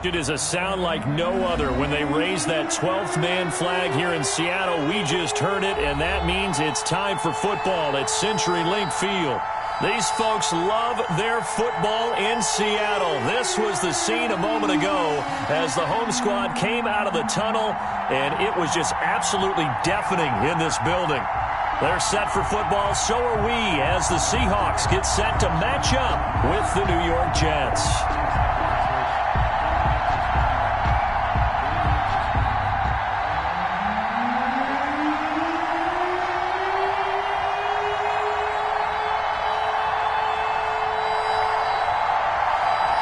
It is a sound like no other when they raise that 12th man flag here in Seattle. We just heard it, and that means it's time for football at CenturyLink Field. These folks love their football in Seattle. This was the scene a moment ago as the home squad came out of the tunnel, and it was just absolutely deafening in this building. They're set for football, so are we, as the Seahawks get set to match up with the New York Jets.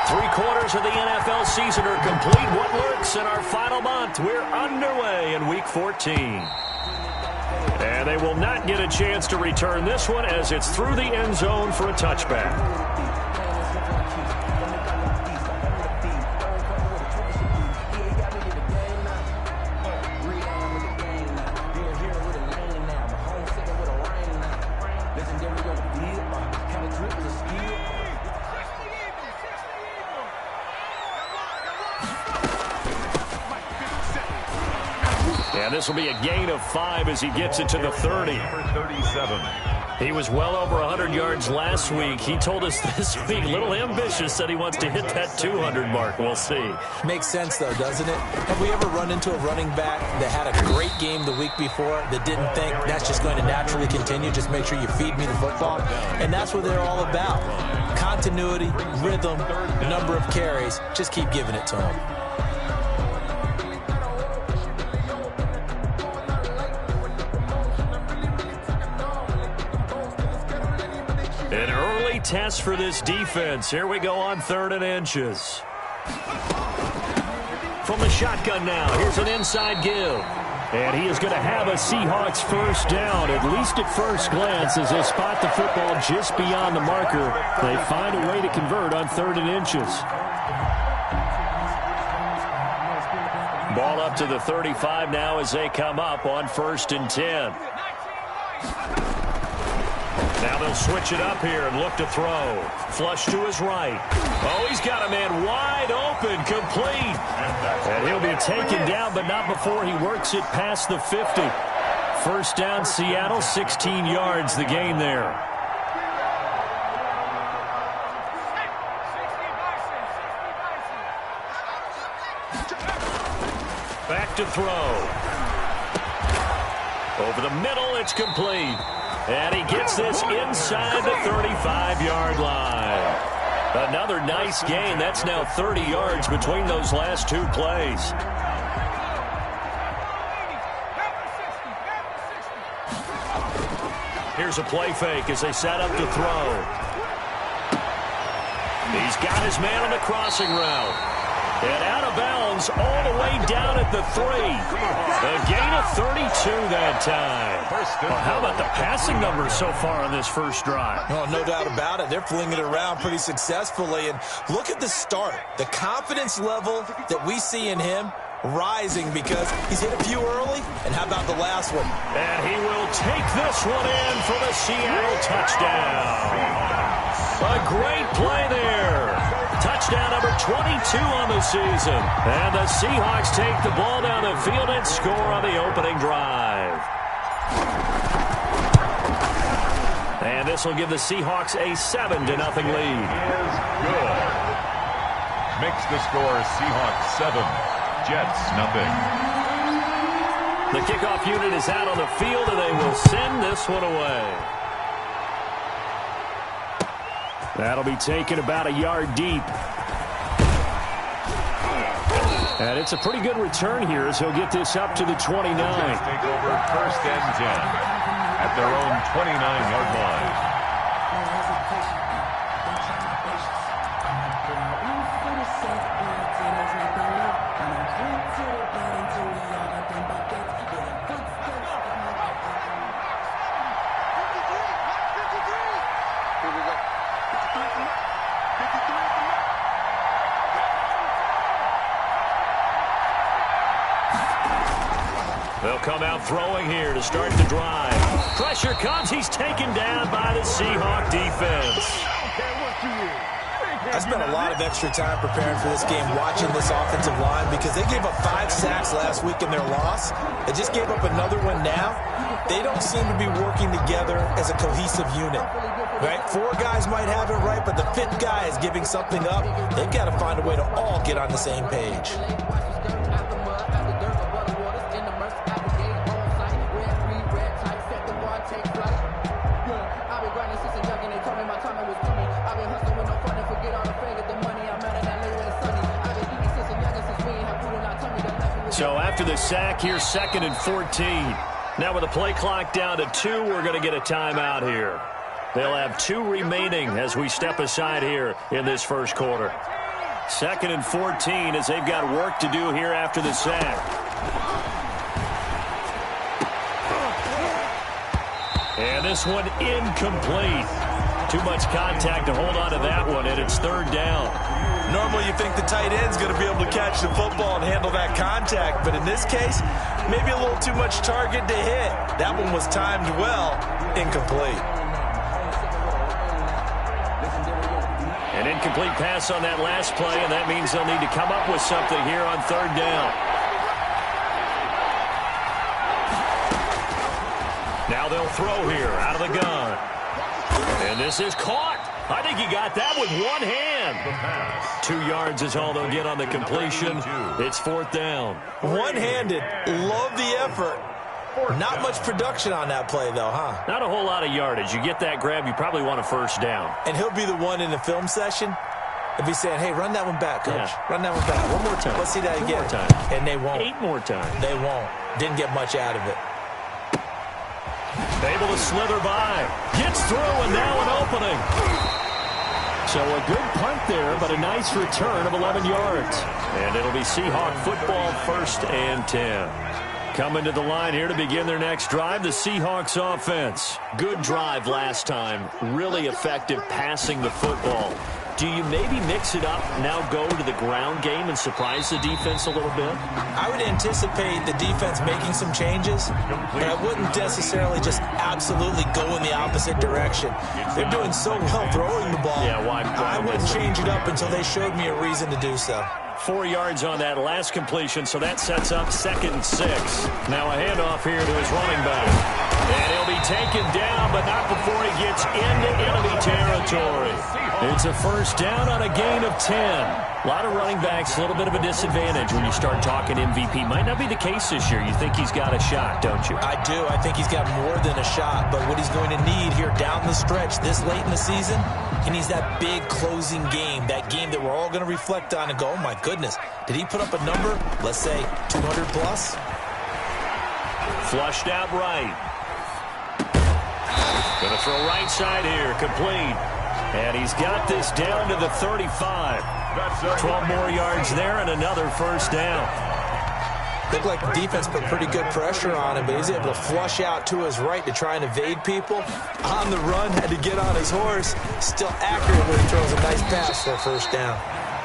Three-quarters of the NFL season are complete. What lurks in our final month? We're underway in Week 14. And they will not get a chance to return this one as it's through the end zone for a touchback. And this will be a gain of 5 as he gets it to the 30. He was well over 100 yards last week. He told us this week, a little ambitious, said he wants to hit that 200 mark. We'll see. Makes sense, though, doesn't it? Have we ever run into a running back that had a great game the week before that didn't think that's just going to naturally continue? Just make sure you feed me the football. And that's what they're all about. Continuity, rhythm, number of carries. Just keep giving it to them. An early test for this defense. Here we go on 3rd and inches. From the shotgun now, here's an inside give. And he is going to have a Seahawks first down, at least at first glance, as they spot the football just beyond the marker. They find a way to convert on 3rd and inches. Ball up to the 35 now as they come up on 1st and 10. Now they'll switch it up here and look to throw. Flush to his right. Oh, he's got a man wide open, complete. And he'll be taken down, but not before he works it past the 50. First down, Seattle, 16 yards the gain there. Back to throw. Over the middle, it's complete. And he gets this inside the 35-yard line. Another nice gain. That's now 30 yards between those last two plays. Here's a play fake as they set up to throw. He's got his man on the crossing route. And out of bounds all the way down at the 3. A gain of 32 that time. Well, how about the passing numbers so far on this first drive? Oh, no doubt about it. They're flinging it around pretty successfully. And look at the start. The confidence level that we see in him rising because he's hit a few early. And how about the last one? And he will take this one in for the Seattle touchdown. A great play there. Touchdown number 22 on the season. And the Seahawks take the ball down the field and score on the opening drive. And this will give the Seahawks a 7-0 lead. Is good. Makes the score Seahawks 7, Jets 0. The kickoff unit is out on the field, and they will send this one away. That'll be taken about a yard deep. And it's a pretty good return here as he'll get this up to the 29. Take over 1st and 10 at their own 29-yard line. They'll come out throwing here to start the drive. Pressure comes. He's taken down by the Seahawk defense. I spent a lot of extra time preparing for this game, watching this offensive line, because they gave up 5 sacks last week in their loss. They just gave up another one now. They don't seem to be working together as a cohesive unit. Right? 4 guys might have it right, but the 5th guy is giving something up. They've got to find a way to all get on the same page. So after the sack, here's 2nd and 14. Now with the play clock down to 2, we're going to get a timeout here. They'll have 2 remaining as we step aside here in this first quarter. 2nd and 14 as they've got work to do here after the sack. And this one incomplete. Too much contact to hold on to that one, and it's 3rd down. Normally you think the tight end's going to be able to catch the football and handle that contact, but in this case, maybe a little too much target to hit. That one was timed well, incomplete. An incomplete pass on that last play, and that means they'll need to come up with something here on 3rd down. Now they'll throw here out of the gun. And this is caught. I think he got that with one hand. 2 yards is all they'll get on the completion. It's 4th down. One-handed. Love the effort. Not much production on that play, though, huh? Not a whole lot of yardage. You get that grab, you probably want a 1st down. And he'll be the one in the film session. He'll be saying, hey, run that one back, coach. Yeah. Run that one back. One more time. Let's see that again. 2 more times. And they won't. 8 more times. They won't. Didn't get much out of it. Able to slither by. Gets through, and now an opening. So a good punt there, but a nice return of 11 yards. And it'll be Seahawk football, 1st and 10. Coming to the line here to begin their next drive, the Seahawks offense. Good drive last time. Really effective passing the football. Do you maybe mix it up, now go to the ground game and surprise the defense a little bit? I would anticipate the defense making some changes, but I wouldn't necessarily just absolutely go in the opposite direction. They're doing so well throwing the ball. Yeah, why I wouldn't change it up until they showed me a reason to do so. 4 yards on that last completion, so that sets up 2nd and 6. Now a handoff here to his running back. And he'll be taken down, but not before he gets into enemy territory. It's a 1st down on a gain of 10. A lot of running backs, a little bit of a disadvantage when you start talking MVP. Might not be the case this year. You think he's got a shot, don't you? I do. I think he's got more than a shot, but what he's going to need here down the stretch this late in the season, he needs that big closing game, that game that we're all going to reflect on and go, oh my goodness, did he put up a number, let's say 200 plus? Flushed out right. Going to throw right side here, complete. And he's got this down to the 35. 12 more yards there and another 1st down. Looked like the defense put pretty good pressure on him, but he's able to flush out to his right to try and evade people. On the run, had to get on his horse. Still accurate when he throws a nice pass for a 1st down.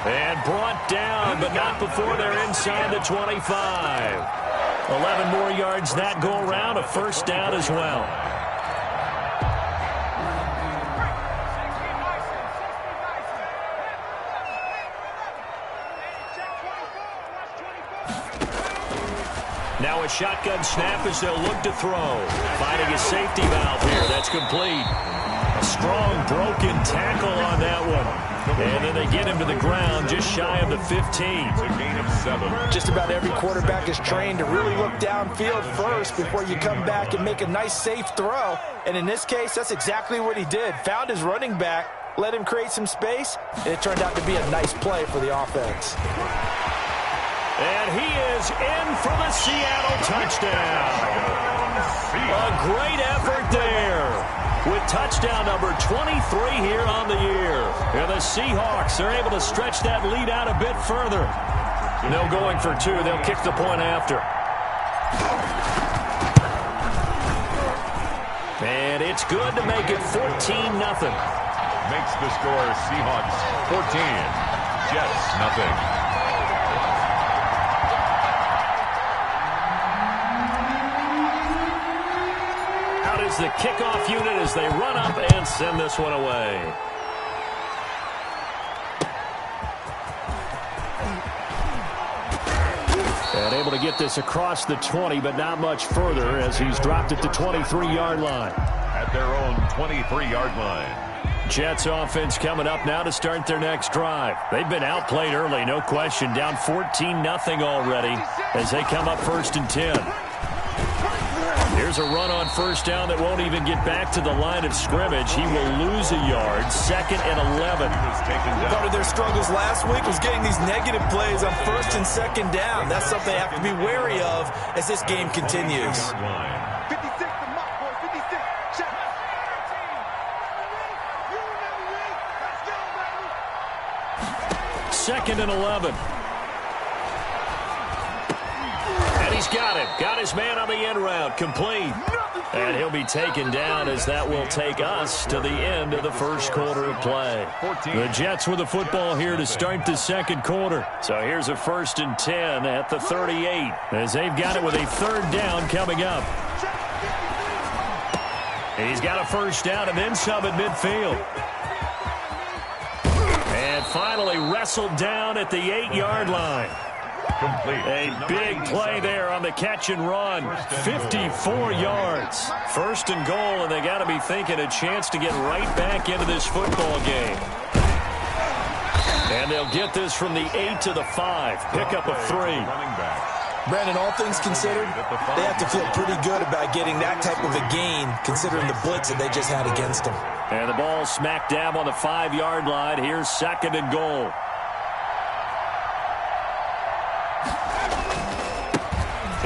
And brought down, but not before they're inside the 25. 11 more yards that go around, a 1st down as well. Now a shotgun snap as they'll look to throw. Finding a safety valve here. That's complete. A strong broken tackle on that one. And then they get him to the ground just shy of the 15. It's a gain of 7. Just about every quarterback is trained to really look downfield first before you come back and make a nice safe throw. And in this case, that's exactly what he did. Found his running back, let him create some space, and it turned out to be a nice play for the offense. And he is in for the Seattle touchdown. A great effort there with touchdown number 23 here on the year. And the Seahawks are able to stretch that lead out a bit further. No going for 2. They'll kick the point after. And it's good to make it 14-0. Makes the score Seahawks 14, Jets nothing. Is the kickoff unit as they run up and send this one away. able to get this across the 20, but not much further as he's dropped it to 23-yard line. At their own 23-yard line. Jets offense coming up now to start their next drive. They've been outplayed early, no question. Down 14-0 already as they come up 1st and 10. Here's a run on first down that won't even get back to the line of scrimmage. He will lose a yard. 2nd and 11. Part of their struggles last week was getting these negative plays on 1st and 2nd down. That's something they have to be wary of as this game continues. 2nd and 11. And he's got him. Got his man on the end route. Complete. And he'll be taken down as that will take us to the end of the first quarter of play. The Jets with the football here to start the second quarter. So here's a 1st and 10 at the 38 as they've got it with a 3rd down coming up. He's got a 1st down and then some at midfield. And finally wrestled down at the 8-yard line. Complete. A big play there on the catch and run. 54 yards. 1st and goal, and they got to be thinking a chance to get right back into this football game. And they'll get this from the 8 to the 5. Pick up a 3. Brandon, all things considered, they have to feel pretty good about getting that type of a gain considering the blitz that they just had against them. And the ball smack dab on the 5-yard line. Here's 2nd and goal.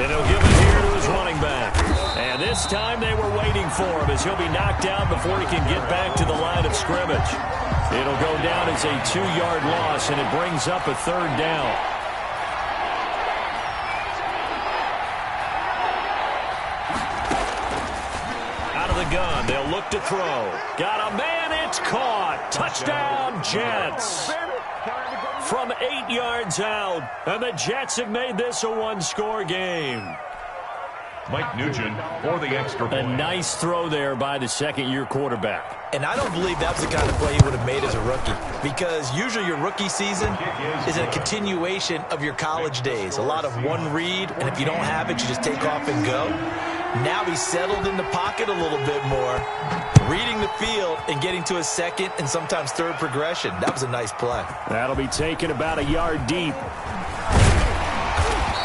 And he'll give it here to his running back. And this time they were waiting for him as he'll be knocked down before he can get back to the line of scrimmage. It'll go down as a 2-yard loss, and it brings up a 3rd down. Out of the gun, they'll look to throw. Got a man, it's caught. Touchdown, Jets. From 8 yards out, and the Jets have made this a one-score game. Mike Nugent for the extra point. A nice throw there by the second-year quarterback. And I don't believe that was the kind of play he would have made as a rookie, because usually your rookie season is a continuation of your college days. A lot of one read, and if you don't have it, you just take off and go. Now he's settled in the pocket a little bit more, reading the field and getting to his 2nd and sometimes 3rd progression. That was a nice play. That'll be taken about a yard deep.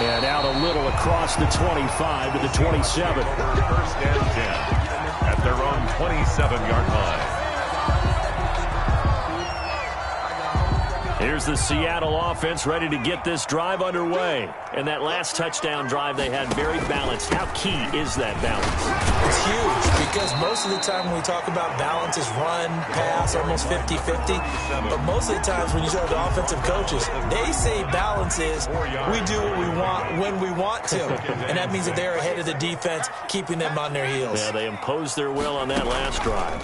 And out a little across the 25 to the 27. 1st and 10 at their own 27-yard line. Here's the Seattle offense ready to get this drive underway. And that last touchdown drive they had very balanced. How key is that balance? It's huge because most of the time when we talk about balance is run, pass, almost 50-50. But most of the times when you talk to offensive coaches, they say balance is we do what we want when we want to. And that means that they're ahead of the defense, keeping them on their heels. Yeah, they imposed their will on that last drive.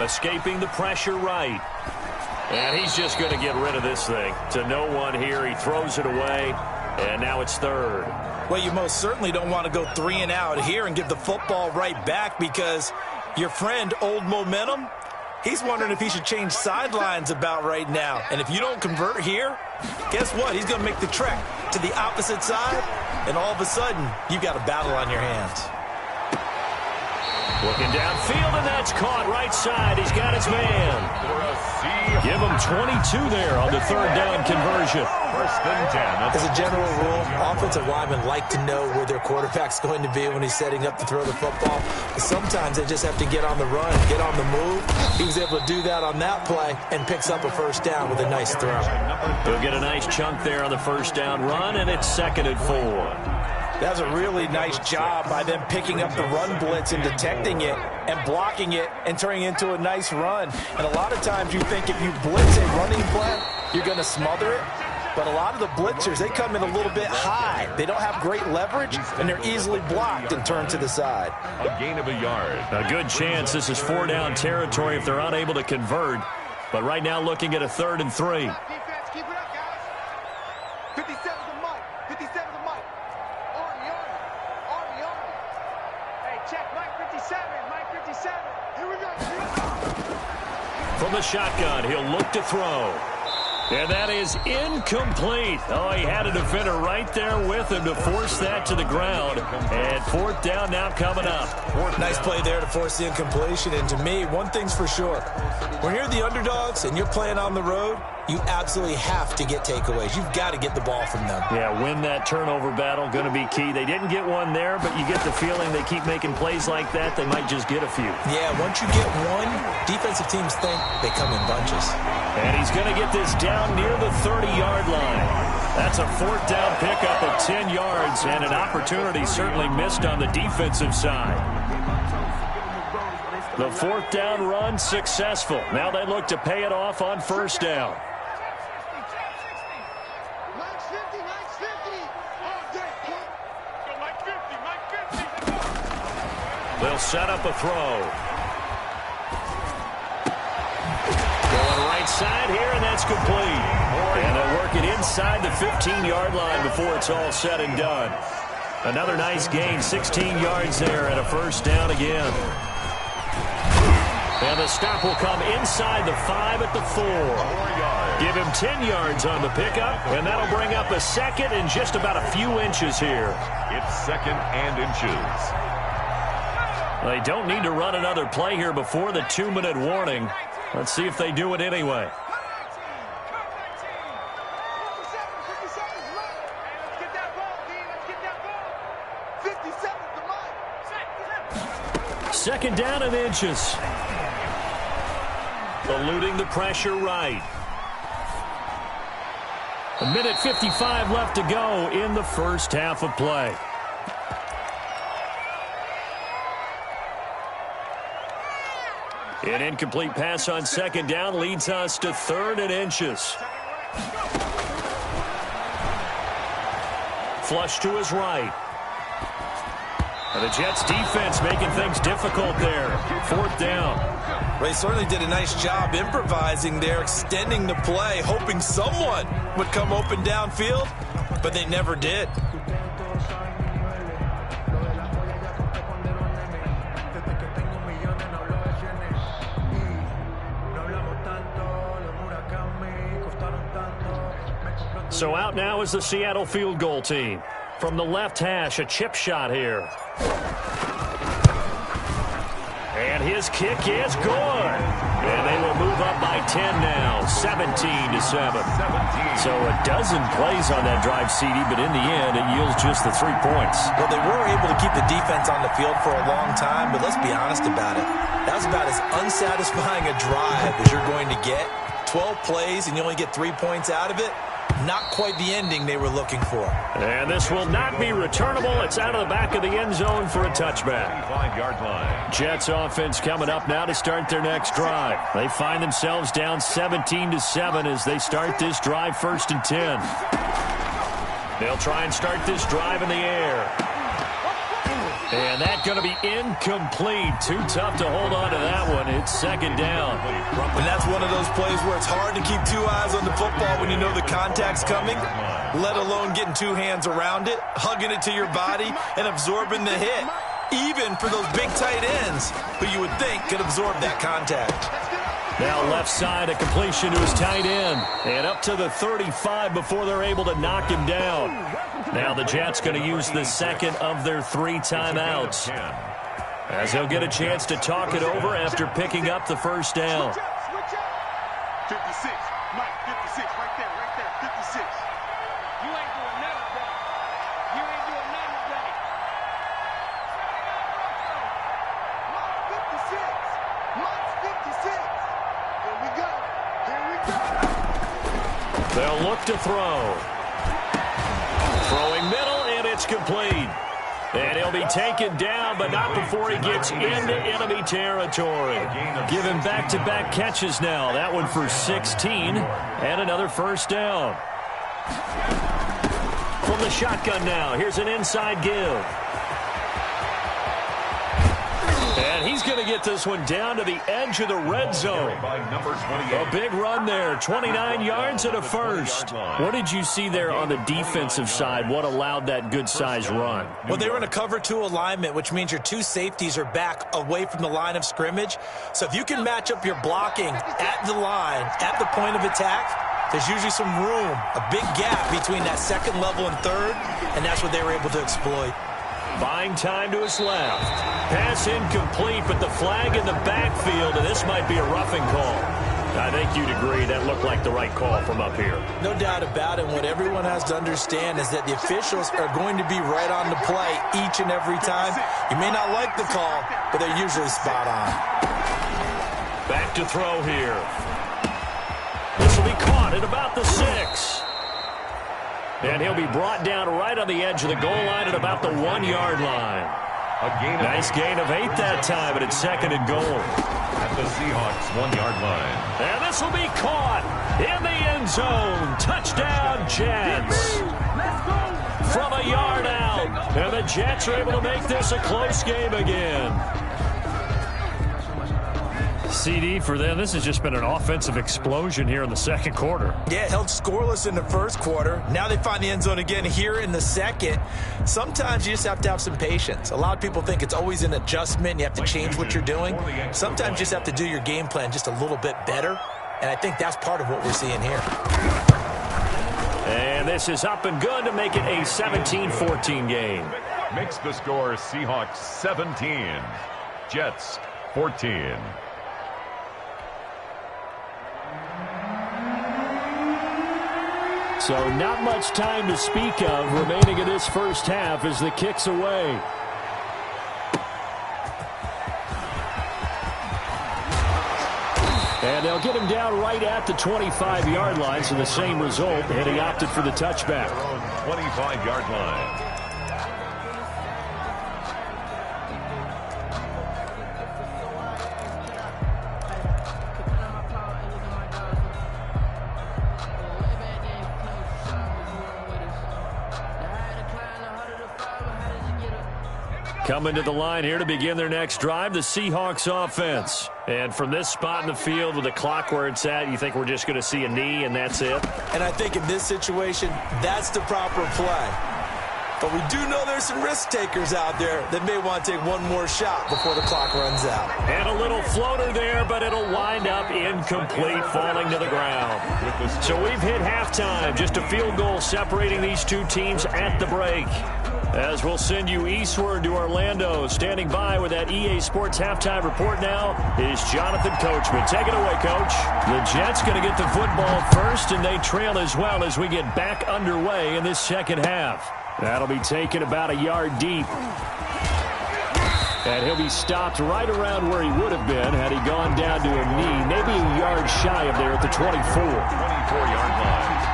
Escaping the pressure right. And he's just going to get rid of this thing. To no one here. He throws it away. And now it's 3rd. Well, you most certainly don't want to go 3 and out here and give the football right back because your friend, Old Momentum, he's wondering if he should change sidelines about right now. And if you don't convert here, guess what? He's going to make the trek to the opposite side. And all of a sudden, you've got a battle on your hands. Looking downfield, and that's caught right side. He's got his man. Give him 22 there on the 3rd down conversion. 1st and 10. As a general rule, offensive linemen like to know where their quarterback's going to be when he's setting up to throw the football. But sometimes they just have to get on the run, get on the move. He was able to do that on that play and picks up a 1st down with a nice throw. He'll get a nice chunk there on the 1st down run, and it's 2nd and 4. That was a really nice job by them picking up the run blitz and detecting it and blocking it and turning it into a nice run. And a lot of times you think if you blitz a running play, you're going to smother it. But a lot of the blitzers, they come in a little bit high. They don't have great leverage, and they're easily blocked and turned to the side. A gain of a yard. A good chance this is 4-down territory if they're unable to convert. But right now looking at a 3rd and 3. From the shotgun, he'll look to throw. And that is incomplete. Oh, he had a defender right there with him to force that to the ground. And fourth down now coming up. Nice play there to force the incompletion. And to me, one thing's for sure. When you're the underdogs and you're playing on the road, you absolutely have to get takeaways. You've got to get the ball from them. Yeah, win that turnover battle, going to be key. They didn't get one there, but you get the feeling they keep making plays like that, they might just get a few. Yeah, once you get one, defensive teams think they come in bunches. And he's going to get this down near the 30-yard line. That's a fourth down pickup of 10 yards, and an opportunity certainly missed on the defensive side. The fourth down run successful. Now they look to pay it off on first down. They'll set up a throw. Going right side here, and that's complete. And they'll work it inside the 15-yard line before it's all said and done. Another nice gain, 16 yards there, and a first down again. And the stop will come inside the 5 at the 4. Give him 10 yards on the pickup, and that'll bring up a second and just about a few inches here. It's second and inches. They don't need to run another play here before the 2-minute warning. Let's see if they do it anyway. Second down and inches. Eluding the pressure right. 1:55 left to go in the first half of play. An incomplete pass on second down leads us to third and inches. Flush to his right. And the Jets defense making things difficult there. Fourth down. Ray certainly did a nice job improvising there, extending the play, hoping someone would come open downfield, but they never did. So out now is the Seattle field goal team. From the left hash, a chip shot here. And his kick is good. And they will move up by 10 now, 17-7. So a dozen plays on that drive, CD, but in the end, it yields just the 3 points. Well, they were able to keep the defense on the field for a long time, but let's be honest about it. That was about as unsatisfying a drive as you're going to get. 12 plays and you only get 3 points out of it. Not quite the ending they were looking for. And this will not be returnable. It's out of the back of the end zone for a touchback. 5-yard line. Jets offense coming up now to start their next drive. They find themselves down 17-7 as they start this drive, 1st and 10. They'll try and start this drive in the air. And that's going to be incomplete. Too tough to hold on to that one. It's second down. And that's one of those plays where it's hard to keep 2 eyes on the football when you know the contact's coming, let alone getting 2 hands around it, hugging it to your body, and absorbing the hit. Even for those big tight ends who you would think could absorb that contact. Now left side, a completion to his tight end. And up to the 35 before they're able to knock him down. Now the Jets going to use the second of their 3 timeouts, as he'll get a chance to talk it over after picking up the first down. 56, Mike, 56, right there, 56. You ain't doing nothing today. You ain't doing nothing today. Mike's 56. Here we go. They'll look to throw. Throwing middle, and it's complete. And he'll be taken down, but not before he gets into enemy territory. Give him back-to-back catches now. That one for 16, and another first down. From the shotgun now, here's an inside give. And he's going to get this one down to the edge of the red zone. A big run there, 29 yards and a first. What did you see there on the defensive side? What allowed that good-sized run? Well, they were in a cover 2 alignment, which means your 2 safeties are back away from the line of scrimmage. So if you can match up your blocking at the line, at the point of attack, there's usually some room, a big gap between that second level and third, and that's what they were able to exploit. Buying time to his left. Pass incomplete, but the flag in the backfield, and this might be a roughing call. I think you'd agree that looked like the right call from up here. No doubt about it. What everyone has to understand is that the officials are going to be right on the play each and every time. You may not like the call, but they're usually spot on. Back to throw here. This will be caught at about the 6. And he'll be brought down right on the edge of the goal line at about the 1-yard line. Nice gain of 8 that time, but it's second and goal. At the Seahawks 1-yard line. And this will be caught in the end zone. Touchdown, Jets. From a yard out. And the Jets are able to make this a close game again. CD for them, this has just been an offensive explosion here in the second quarter. Yeah, held scoreless in the first quarter. Now they find the end zone again here in the second. Sometimes you just have to have some patience. A lot of people think it's always an adjustment. You have to change what you're doing. Sometimes you just have to do your game plan just a little bit better. And I think that's part of what we're seeing here. And this is up and good to make it a 17-14 game. Makes the score Seahawks 17, Jets 14. So not much time to speak of remaining in this first half as the kick's away. And they'll get him down right at the 25-yard line, so the same result, and he opted for the touchback. 25-yard line. Coming to the line here to begin their next drive, the Seahawks offense. And from this spot in the field with the clock where it's at, you think we're just going to see a knee and that's it? And I think in this situation, that's the proper play. But we do know there's some risk takers out there that may want to take one more shot before the clock runs out. And a little floater there, but it'll wind up incomplete, falling to the ground. So we've hit halftime, just a field goal separating these two teams at the break. As we'll send you eastward to Orlando. Standing by with that EA Sports halftime report now is Jonathan Coachman. Take it away, Coach. The Jets going to get the football first, and they trail as well as we get back underway in this second half. That'll be taken about a yard deep. And he'll be stopped right around where he would have been had he gone down to a knee, maybe a yard shy of there at the 24. 24-yard line.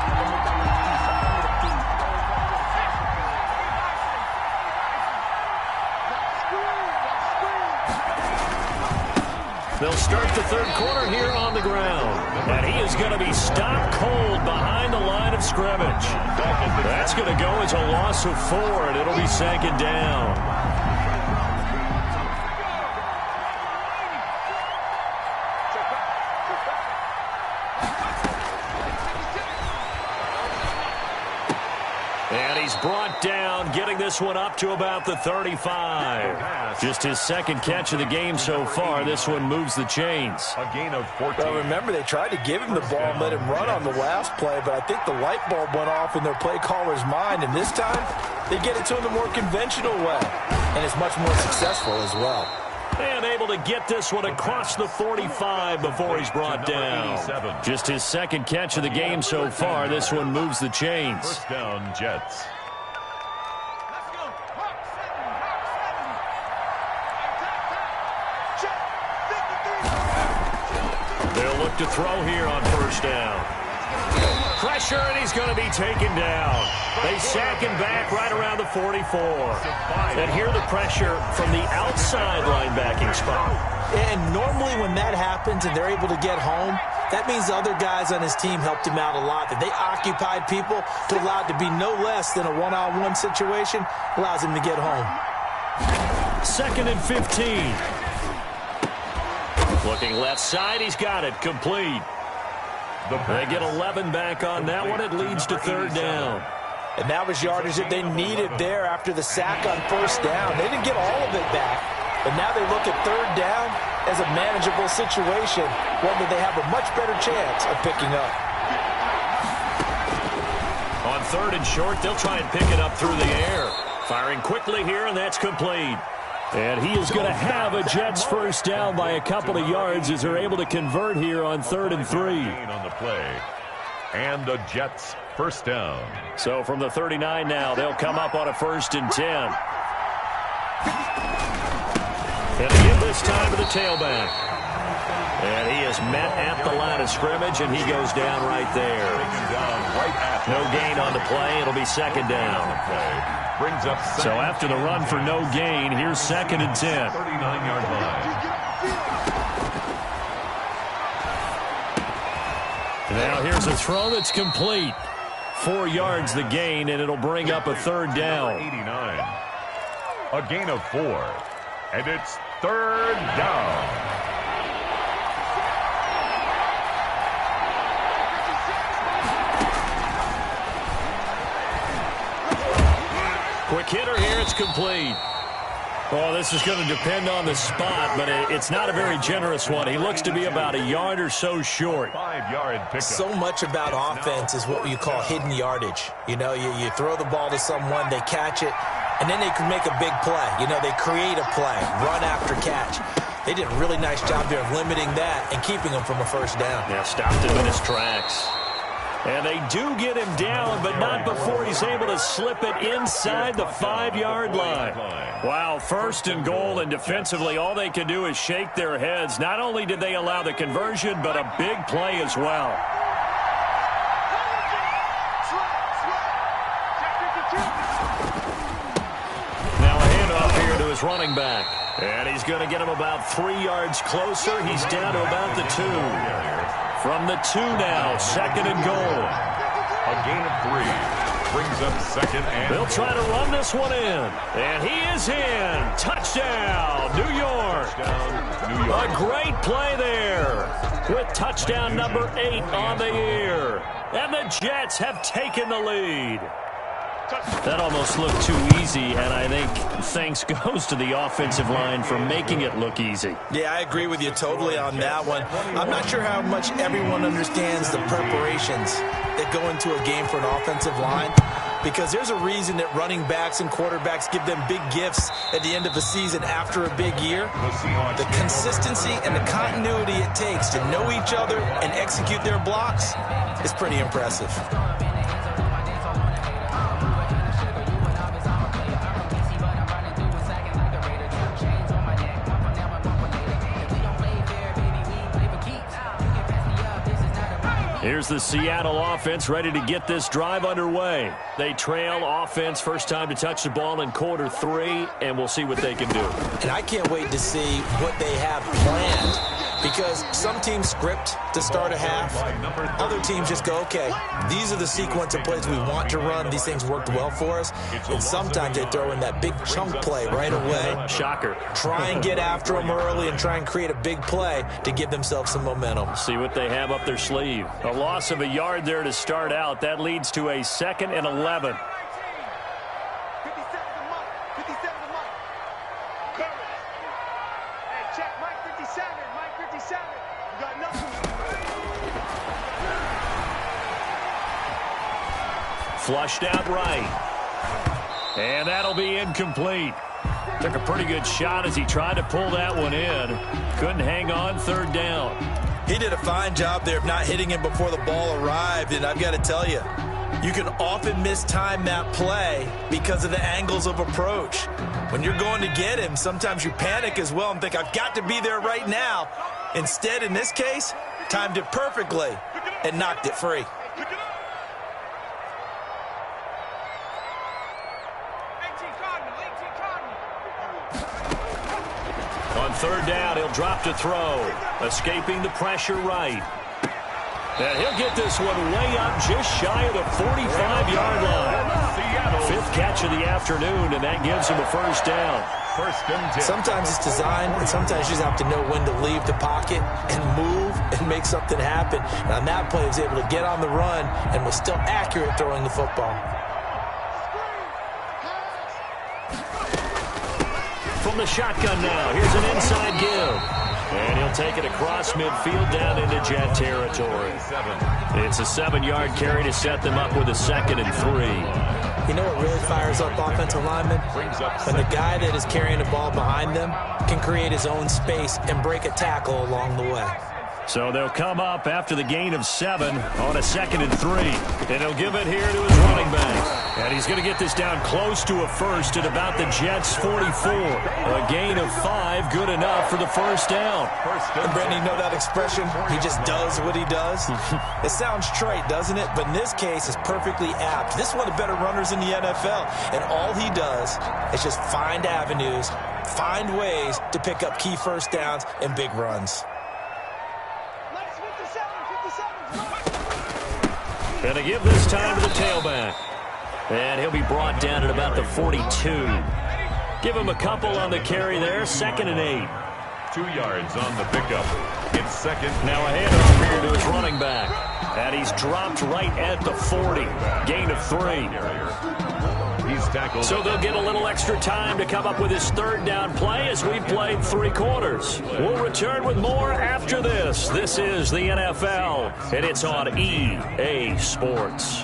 They'll start the third quarter here on the ground. And he is going to be stopped cold behind the line of scrimmage. That's going to go as a loss of 4, and it'll be second down. And he's brought down, getting this one up to about the 35. Just his second catch of the game so far. This one moves the chains. A gain of 14. Well, remember, they tried to give him the ball and let him run on the last play, but I think the light bulb went off in their play caller's mind, and this time they get it to him the more conventional way, and it's much more successful as well. And able to get this one across the 45 before he's brought down. Just his second catch of the game so far. This one moves the chains. First down, Jets. They'll look to throw here on first down. Pressure, and he's going to be taken down. They sack him back right around the 44. And here the pressure from the outside linebacking spot. And normally when that happens and they're able to get home, that means the other guys on his team helped him out a lot. That they occupied people to allow it to be no less than a one-on-one situation, allows him to get home. Second and 15. Looking left side, he's got it, complete. They get 11 back on that one. It leads to third down. And that was yardage that they needed there after the sack on first down. They didn't get all of it back, but now they look at third down as a manageable situation, one that they have a much better chance of picking up. On 3rd and short, they'll try and pick it up through the air. Firing quickly here, and that's complete. And he is going to have a Jets first down by a couple of yards as they're able to convert here on 3rd and 3. On the play. And the Jets first down. So from the 39 now, they'll come up on a 1st and 10. And they give this time to the tailback. And he is met at the line of scrimmage, and he goes down right there. No gain on the play. It'll be 2nd down. Brings up so after the run for no gain, here's 2nd and 10. 39-yard line. Now here's a throw that's complete. 4 yards the gain, and it'll bring up a 3rd down. 89. A gain of 4. And it's 3rd down. Quick hitter here, it's complete. Oh, this is going to depend on the spot, but it's not a very generous one. He looks to be about a yard or so short. 5-yard pickup. So much about offense is what you call hidden yardage. You know, you throw the ball to someone, they catch it, and then they can make a big play. You know, they create a play, run after catch. They did a really nice job there of limiting that and keeping him from a first down. Yeah, stopped him in his tracks. And they do get him down, but not before he's able to slip it inside the 5-yard line. Wow, 1st and goal, and defensively all they can do is shake their heads. Not only did they allow the conversion, but a big play as well. Now a handoff here to his running back. And he's going to get him about 3 yards closer. He's down to about the 2. From the 2 now, 2nd and goal. A gain of 3. Brings up 2nd and... They'll try to run this one in. And he is in. Touchdown, New York. A great play there with touchdown number 8 on the year. And the Jets have taken the lead. That almost looked too easy, and I think thanks goes to the offensive line for making it look easy. Yeah, I agree with you totally on that one. I'm not sure how much everyone understands the preparations that go into a game for an offensive line, because there's a reason that running backs and quarterbacks give them big gifts at the end of the season after a big year. The consistency and the continuity it takes to know each other and execute their blocks is pretty impressive. Here's the Seattle offense ready to get this drive underway. They trail offense first time to touch the ball in quarter 3, and we'll see what they can do. And I can't wait to see what they have planned, because some teams script to start a half. Other teams just go, okay, these are the sequence of plays we want to run. These things worked well for us. And sometimes they throw in that big chunk play right away. Shocker. Try and get after them early and try and create a big play to give themselves some momentum. See what they have up their sleeve. A loss of a yard there to start out. That leads to a 2nd and 11. Flushed out right. And that'll be incomplete. Took a pretty good shot as he tried to pull that one in. Couldn't hang on, 3rd down. He did a fine job there of not hitting him before the ball arrived, and I've got to tell you, you can often mistime that play because of the angles of approach. When you're going to get him, sometimes you panic as well and think, I've got to be there right now. Instead, in this case, timed it perfectly and knocked it free. On 3rd down, he'll drop to throw. Escaping the pressure right. And he'll get this one way up just shy of the 45-yard line. 5th catch of the afternoon, and that gives him a first down. Sometimes it's designed, and sometimes you just have to know when to leave the pocket and move and make something happen. And on that play, he was able to get on the run and was still accurate throwing the football. From the shotgun now, here's an inside give. And he'll take it across midfield down into Jet territory. It's a 7-yard carry to set them up with a 2nd and 3. You know what really fires up offensive linemen? When the guy that is carrying the ball behind them can create his own space and break a tackle along the way. So they'll come up after the gain of 7 on a 2nd and 3. And he'll give it here to his running back. And he's going to get this down close to a first at about the Jets' 44. A gain of 5, good enough for the first down. And Brendan, you know that expression? He just does what he does. It sounds trite, doesn't it? But in this case, it's perfectly apt. This is one of the better runners in the NFL. And all he does is just find avenues, find ways to pick up key first downs and big runs. And to give this time to the tailback. And he'll be brought down at about the 42. Give him a couple on the carry there. 2nd and 8. 2 yards on the pickup. It's 2nd. Now a handoff here to his running back. And he's dropped right at the 40. Gain of 3. He's tackled. So they'll get a little extra time to come up with his 3rd down play as we've played 3 quarters. We'll return with more after this. This is the NFL, and it's on EA Sports.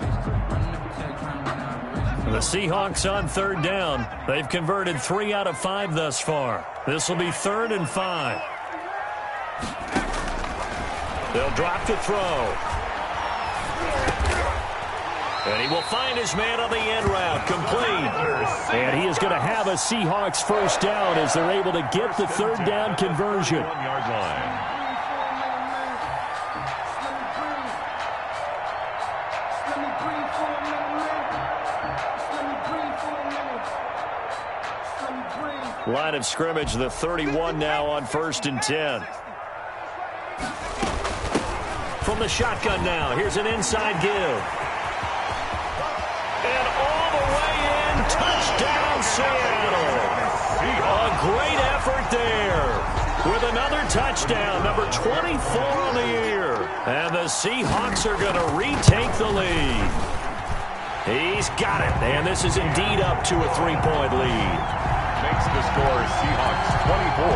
The Seahawks on 3rd down. They've converted 3 out of 5 thus far. This will be 3rd and 5. They'll drop to throw. And he will find his man on the end route, complete. And he is going to have a Seahawks first down as they're able to get the 3rd down conversion. 1-yard line. Line of scrimmage, the 31 now on 1st and 10. From the shotgun now, here's an inside give. And all the way in, touchdown Seattle. A great effort there with another touchdown, number 24 on the year. And the Seahawks are going to retake the lead. He's got it, and this is indeed up to a 3-point lead. Makes the score Seahawks 24,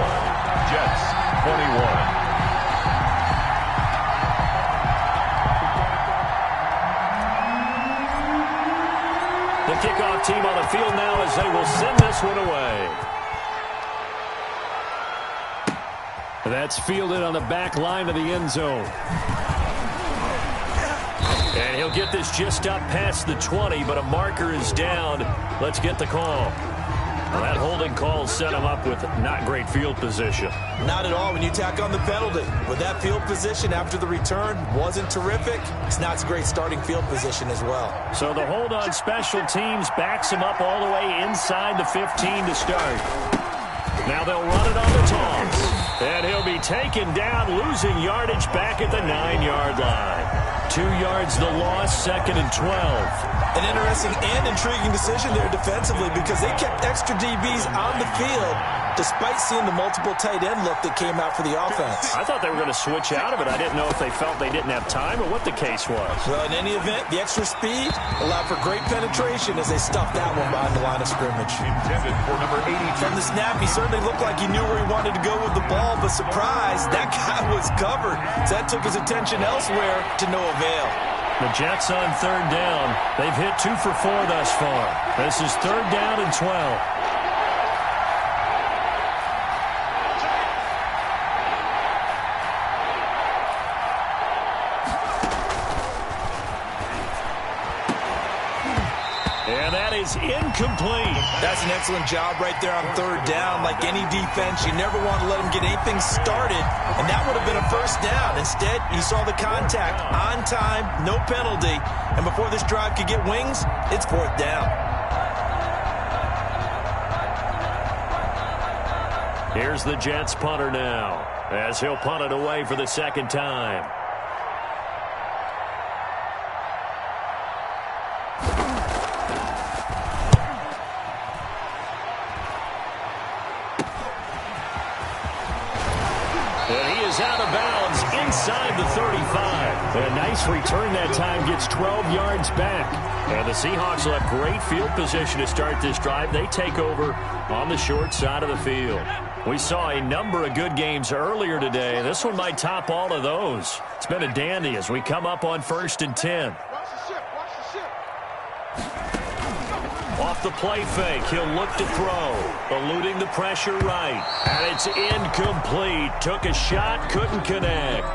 Jets 21. The kickoff team on the field now as they will send this one away. That's fielded on the back line of the end zone. And he'll get this just up past the 20, but a marker is down. Let's get the call. Well, that holding call set him up with not great field position. Not at all when you tack on the penalty. With that field position after the return wasn't terrific, it's not a great starting field position as well. So the hold on special teams backs him up all the way inside the 15 to start. Now they'll run it on the toss. And he'll be taken down, losing yardage back at the 9-yard line. 2 yards the loss, 2nd and 12. An interesting and intriguing decision there defensively because they kept extra DBs on the field despite seeing the multiple tight end look that came out for the offense. I thought they were going to switch out of it. I didn't know if they felt they didn't have time or what the case was. Well, in any event, the extra speed allowed for great penetration as they stuffed that one behind the line of scrimmage. Intended for number 82. From the snap, he certainly looked like he knew where he wanted to go with the ball, but surprise, that guy was covered. So that took his attention elsewhere to no avail. The Jets on 3rd down. They've hit 2 for 4 thus far. This is 3rd down and 12. And that is incomplete. That's an excellent job right there on 3rd down. Like any defense, you never want to let them get anything started, and that would have been a first down. Instead, you saw the contact on time, no penalty, and before this drive could get wings, it's 4th down. Here's the Jets punter now, as he'll punt it away for the 2nd time. Out of bounds inside the 35. A nice return that time, gets 12 yards back. And the Seahawks will have great field position to start this drive. They take over on the short side of the field. We saw a number of good games earlier today. This one might top all of those. It's been a dandy as we come up on 1st and 10. Watch the ship. Watch the ship. Off the play fake, he'll look to throw. Eluding the pressure right. And it's incomplete. Took a shot, couldn't connect.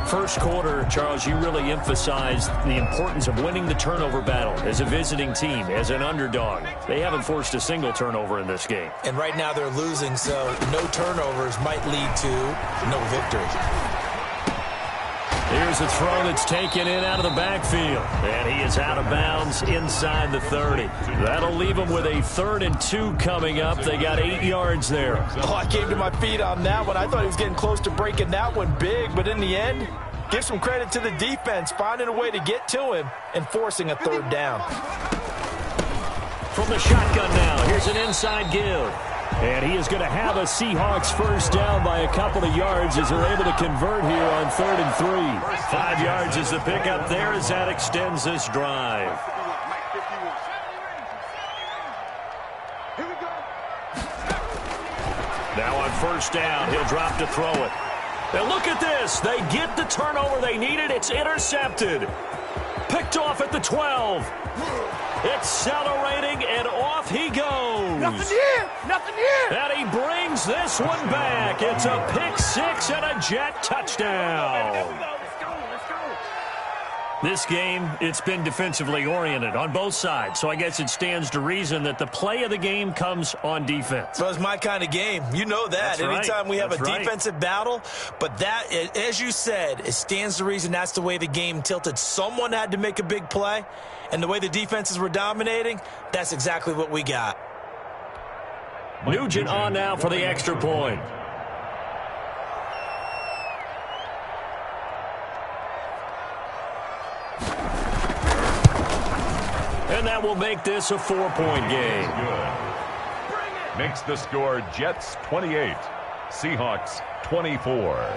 First quarter, Charles, you really emphasized the importance of winning the turnover battle as a visiting team, as an underdog. They haven't forced a single turnover in this game. And right now they're losing, so no turnovers might lead to no victory. Here's a throw that's taken in out of the backfield. And he is out of bounds inside the 30. That'll leave him with a 3rd and 2 coming up. They got 8 yards there. Oh, I came to my feet on that one. I thought he was getting close to breaking that one big, but in the end, give some credit to the defense, finding a way to get to him and forcing a 3rd down. From the shotgun now, here's an inside give. And he is going to have a Seahawks first down by a couple of yards as they're able to convert here on 3rd and 3. 5 yards is the pickup there as that extends this drive. Here we go. Now on 1st down, he'll drop to throw it. Now look at this. They get the turnover they needed. It's intercepted. Picked off at the 12. Accelerating, and off he goes. Nothing here. Nothing here. And he brings this one back. It's a pick 6 and a Jet touchdown. Let's go. Let's go. This game, it's been defensively oriented on both sides, so I guess it stands to reason that the play of the game comes on defense. Well, it's my kind of game. You know that. That's right. Anytime we have That's a right. defensive battle, but that, as you said, it stands to reason that's the way the game tilted. Someone had to make a big play, and the way the defenses were dominating, that's exactly what we got. Nugent on now for the extra point. And that will make this a 4-point game. Good. Makes the score Jets 28, Seahawks 24.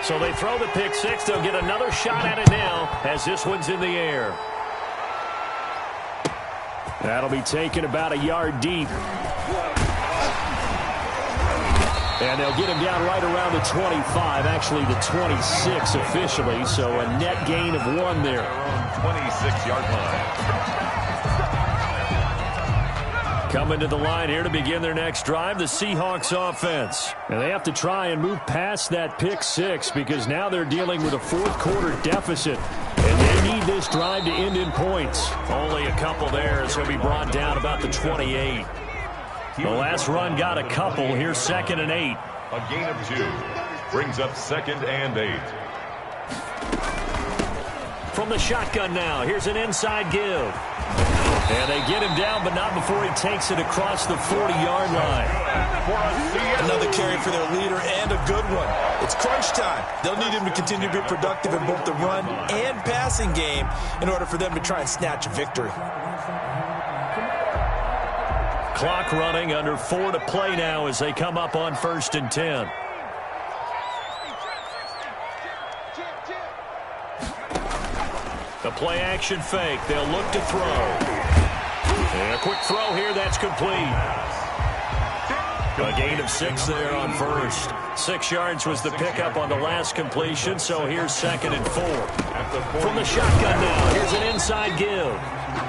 So they throw the pick 6. They'll get another shot at it now as this one's in the air. That'll be taken about a yard deep. And they'll get him down right around the 25, actually the 26 officially, so a net gain of 1 there. Around 26-yard line. Coming to the line here to begin their next drive, the Seahawks offense. And they have to try and move past that pick 6 because now they're dealing with a 4th quarter deficit. And they need this drive to end in points. Only a couple there as he'll be brought down about the 28. The last run got a couple. Here's 2nd and 8. A gain of 2. Brings up 2nd and 8. From the shotgun now, here's an inside give. And they get him down, but not before he takes it across the 40-yard line. Another carry for their leader and a good one. It's crunch time. They'll need him to continue to be productive in both the run and passing game in order for them to try and snatch a victory. Clock running, under 4 to play now as they come up on 1st and 10. The play action fake. They'll look to throw. And a quick throw here. That's complete. A gain of 6 there on 1st. 6 yards was the pickup on the last completion, so here's 2nd and 4. From the shotgun now, here's an inside give.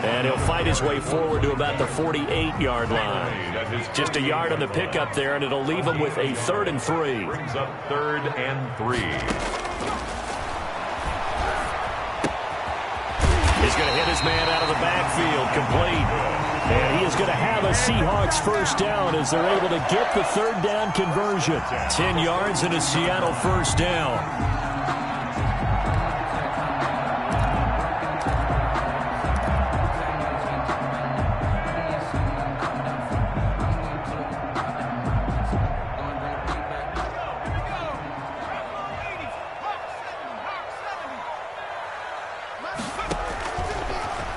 And he'll fight his way forward to about the 48-yard line. Just a yard on the pickup there, and it'll leave him with a 3rd and 3. Brings up 3rd and 3. He's going to hit his man out of the backfield, complete. And he is going to have a Seahawks first down as they're able to get the 3rd down conversion. 10 yards and a Seattle first down.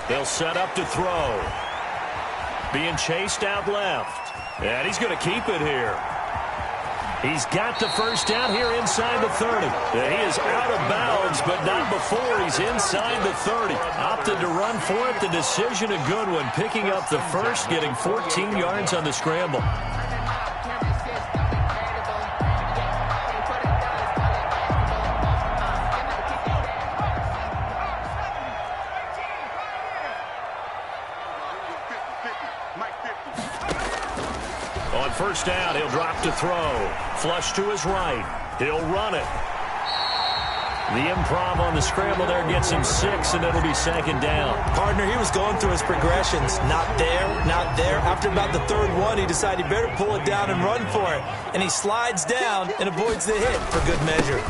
They'll set up to throw. Being chased out left. And he's going to keep it here. He's got the first down here inside the 30. He is out of bounds, but not before he's inside the 30. Opted to run for it. The decision a good one. Picking up the first, getting 14 yards on the scramble. On first down, he'll drop to throw. Flush to his right. He'll run it. The improv on the scramble there gets him 6, and it'll be second down. Partner, he was going through his progressions. Not there, not there. After about the third one, he decided he better pull it down and run for it. And he slides down and avoids the hit for good measure.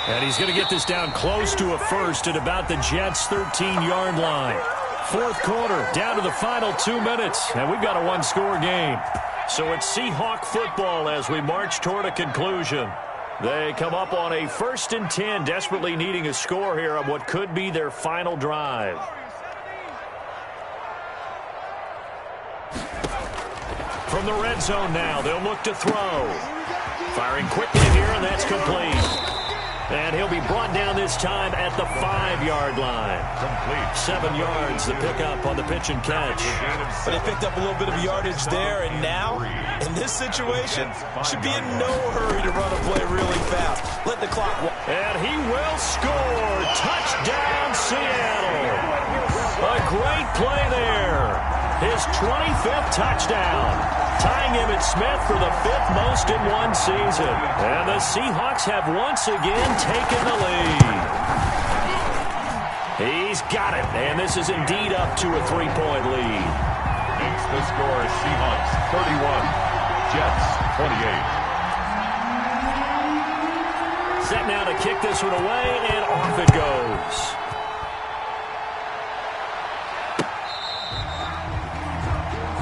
And he's going to get this down close to a first at about the Jets' 13-yard line. Fourth quarter, down to the final 2 minutes, and we've got a one-score game. So it's Seahawk football as we march toward a conclusion. They come up on a 1st and 10, desperately needing a score here on what could be their final drive. From the red zone now, they'll look to throw. Firing quickly here, and that's complete. And he'll be brought down this time at the 5-yard line. Complete. 7 yards, the pickup on the pitch and catch. But they picked up a little bit of yardage there, and now, in this situation, should be in no hurry to run a play really fast. Let the clock walk. And he will score. Touchdown, Seattle. A great play there. His 25th touchdown. Tying Emmitt Smith for the 5th most in one season. And the Seahawks have once again taken the lead. He's got it. And this is indeed up to a 3-point lead. Makes the score Seahawks 31, Jets 28. Set now to kick this one away, and off it goes.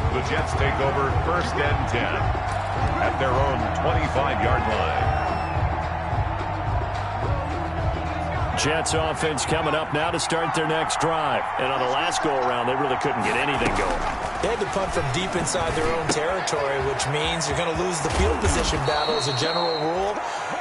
The Jets take over 1st and 10 at their own 25-yard line. Jets offense coming up now to start their next drive. And on the last go-around, they really couldn't get anything going. They had to punt from deep inside their own territory, which means you're going to lose the field position battle as a general rule.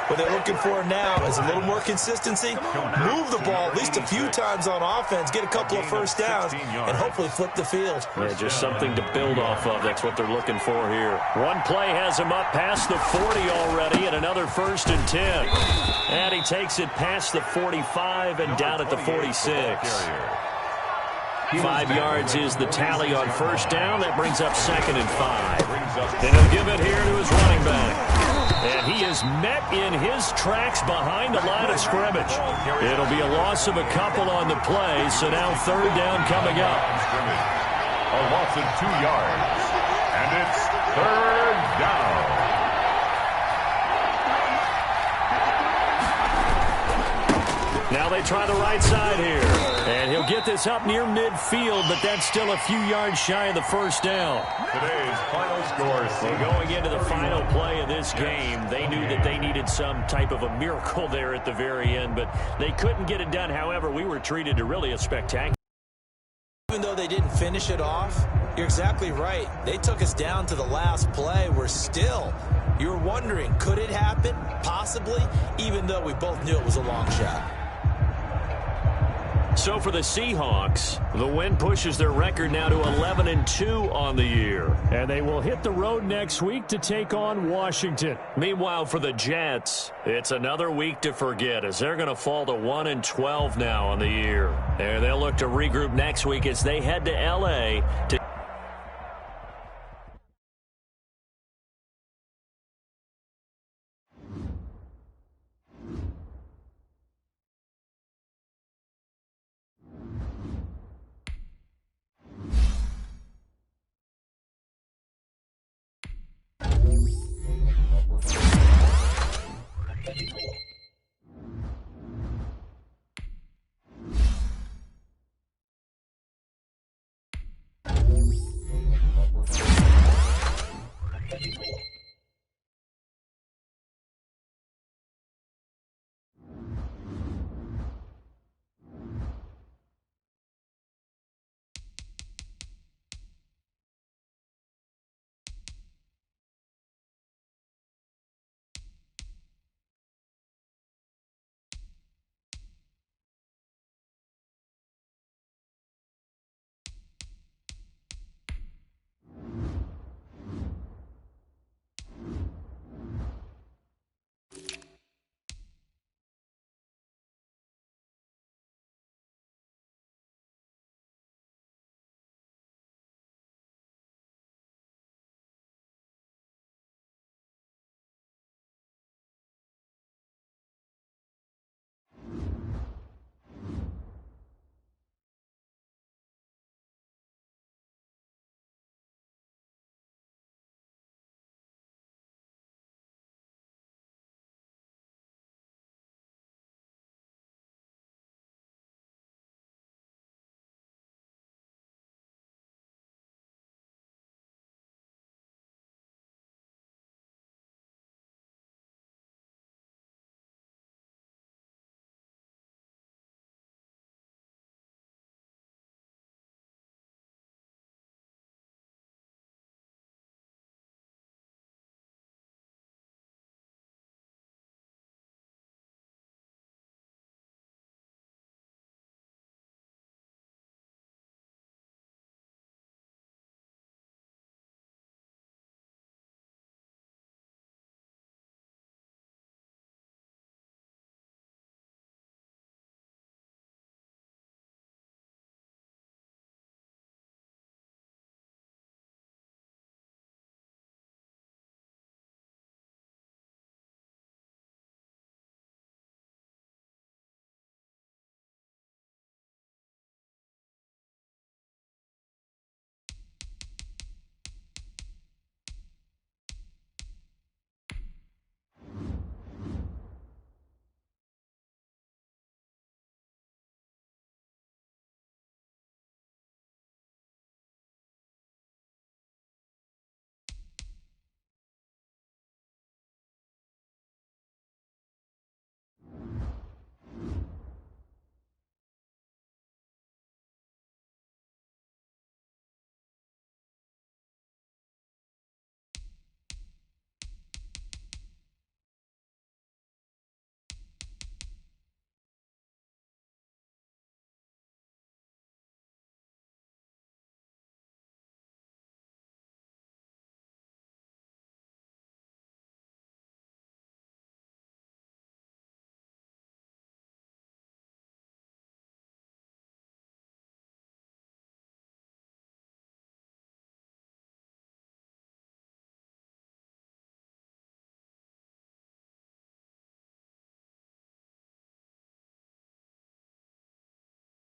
What they're looking for now is a little more consistency, move the ball at least a few times on offense, get a couple of first downs, and hopefully flip the field. Yeah, just something to build off of. That's what they're looking for here. One play has him up past the 40 already, and another 1st and 10. And he takes it past the 45 and down at the 46. 5 yards is the tally on first down. That brings up 2nd and 5. And he'll give it here to his running back. And he is met in his tracks behind the line of scrimmage. It'll be a loss of a couple on the play, so now 3rd down coming up. A loss of 2 yards, and it's 3rd down. Now they try the right side here. And he'll get this up near midfield, but that's still a few yards shy of the first down. Today's final score. Well, going into the final play of this game, they knew that they needed some type of a miracle there at the very end, but they couldn't get it done. However, we were treated to really a spectacular. Even though they didn't finish it off, you're exactly right. They took us down to the last play. You're wondering, could it happen? Possibly, even though we both knew it was a long shot. So for the Seahawks, the win pushes their record now to 11-2 on the year. And they will hit the road next week to take on Washington. Meanwhile, for the Jets, it's another week to forget as they're going to fall to 1-12 now on the year. And they'll look to regroup next week as they head to L.A. to